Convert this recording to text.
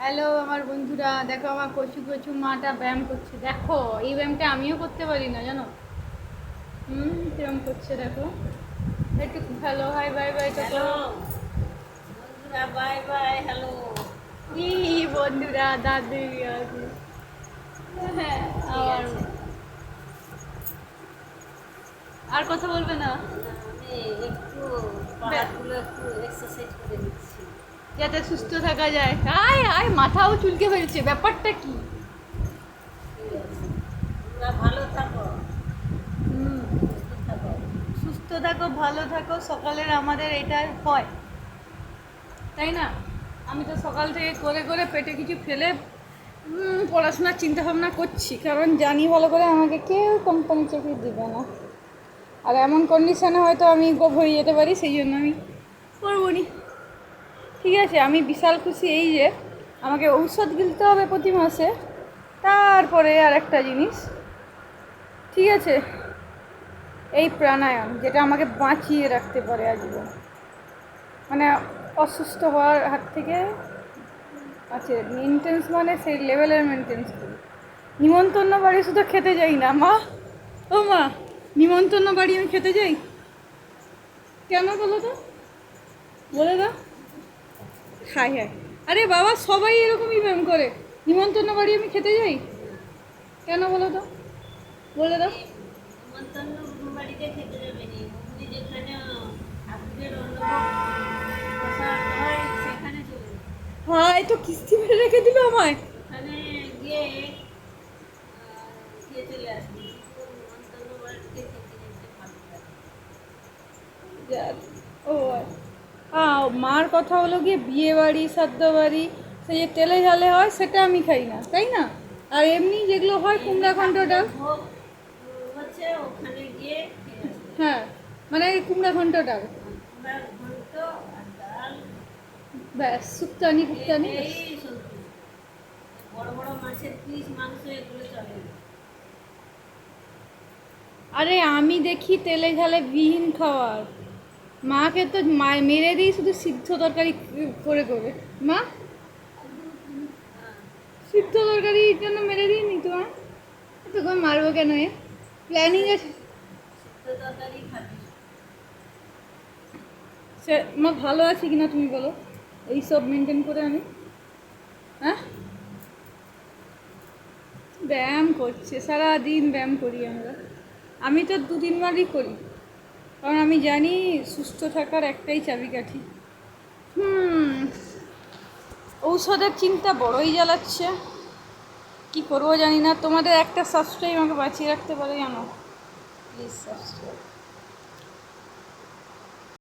Hello আমার বন্ধুরা, দেখো আমার কচু কচু মাটা ব্যায়াম করছে। দেখো এই ব্যায়ামটা আমিও করতে পারি না, জানো। কিরম করছে দেখো। একটু হ্যালো হাই বাই বাই তো হ্যালো বন্ধুরা, বাই বাই। হ্যালো কি বন্ধুরা, দাদু আছে। হ্যাঁ, ঠিক আর আছে। আর কথা বলবে না? আমি একটু পাহাড়গুলো একটু এক্সারসাইজ করে দিচ্ছি। যাতে সুস্থ থাকা যায়। আয় আয়, মাথাও চুলকে ফেলছে, ব্যাপারটা কি? ঠিক আছে, তোমরা ভালো থাকো, হুম, সুস্থ থাকো। সুস্থ থাকো, ভালো থাকো। সকালের আমাদের এটা হয়, তাই না? আমি তো সকাল থেকে করে করে পেটে কিছু ফেলে পড়াশোনার চিন্তা ভাবনা করছি, কারণ জানি ভালো করে আমাকে কেউ কোম্পানি চাকরি দেবে না। আর এমন কন্ডিশনে হয়তো আমি গো হয়ে যেতে পারি, সেই জন্য আমি করবো নি। ঠিক আছে, আমি বিশাল খুশি এই যে আমাকে ঔষধ গিলতে হবে প্রতি মাসে। তারপরে আর একটা জিনিস, ঠিক আছে, এই প্রাণায়াম যেটা আমাকে বাঁচিয়ে রাখতে পারে আজীবন, মানে অসুস্থ হওয়ার হাত থেকে আছে। মেনটেন্স মানে সেই লেভেলের মেনটেন্স করি। নিমন্ত্রণ বাড়ি শুধু খেতে যাই না মা। ও মা, নিমন্ত্রণ বাড়ি আমি খেতে যাই কেন বলো তো, বলে দাও। হাই হাই, আরে বাবা, সবাই এরকমই ব্যায়াম করে। নিমন্ত্রণ বাড়ি আমি খেতে যাই কেন বলো তো, বলে দাও। নিমন্ত্রণ বাড়িতে খেতে যাবে নি, অমনি যেখানে ঠাকুরের অন্নভোগ প্রসাদ হয় সেখানে চলে যাবে। হাই, তো কিস্তি মেরে রেখে দিল আমায়। ওখানে গিয়ে খেয়ে চলে আসবি, কিন্তু নিমন্ত্রণ বাড়িতে খেতে যেতে ভালো লাগে। ও মার কথা হলো গিয়ে বিয়ে বাড়ি শ্রাদ্ধ বাড়ি, সেই যে তেলে ঝালে হয় সেটা আমি খাই না, তাই না? আর এমনি যেগুলো হয় কুমড়া ঘন্ট ডাল। ভোগ হচ্ছে, ওখানে গিয়ে খেয়ে আসবে। হ্যাঁ, মানে এই কুমড়া ঘন্ট ডাল, আমরা ঘন্ট আর ডাল ব্যাস, শুক্তানি কুক্তানি এই ব্যাস। সবজি, বড় বড় মাছের পিস, মাংস এগুলো চলে না। আরে আমি দেখি তেলে ঝালে বিহীন খাওয়ার, মাকে তো মেরে দিই শুধু সিদ্ধ তরকারি করে করে। মা, হ্যাঁ, সিদ্ধ তরকারির জন্য মেরে দিই নি তোমার, তোকে মারবো কেন? এ প্ল্যানিং আছে। সিদ্ধ তরকারি খাবি। সে মা ভালো আছি কিনা তুমি বলো, এই সব মেনটেন করে আমি। হ্যাঁ, ব্যায়াম করছে, সারাদিন ব্যায়াম করি আমরা। আমি তো 2-3 বারই করি, কারণ আমি জানি সুস্থ থাকার একটাই চাবিকাঠি। ঔষধের চিন্তা বড়ই জ্বালাচ্ছে, কি করবো জানি না। তোমাদের একটা সাবস্ক্রাইব আমাকে বাঁচিয়ে রাখতে পারে, জানো। Please subscribe.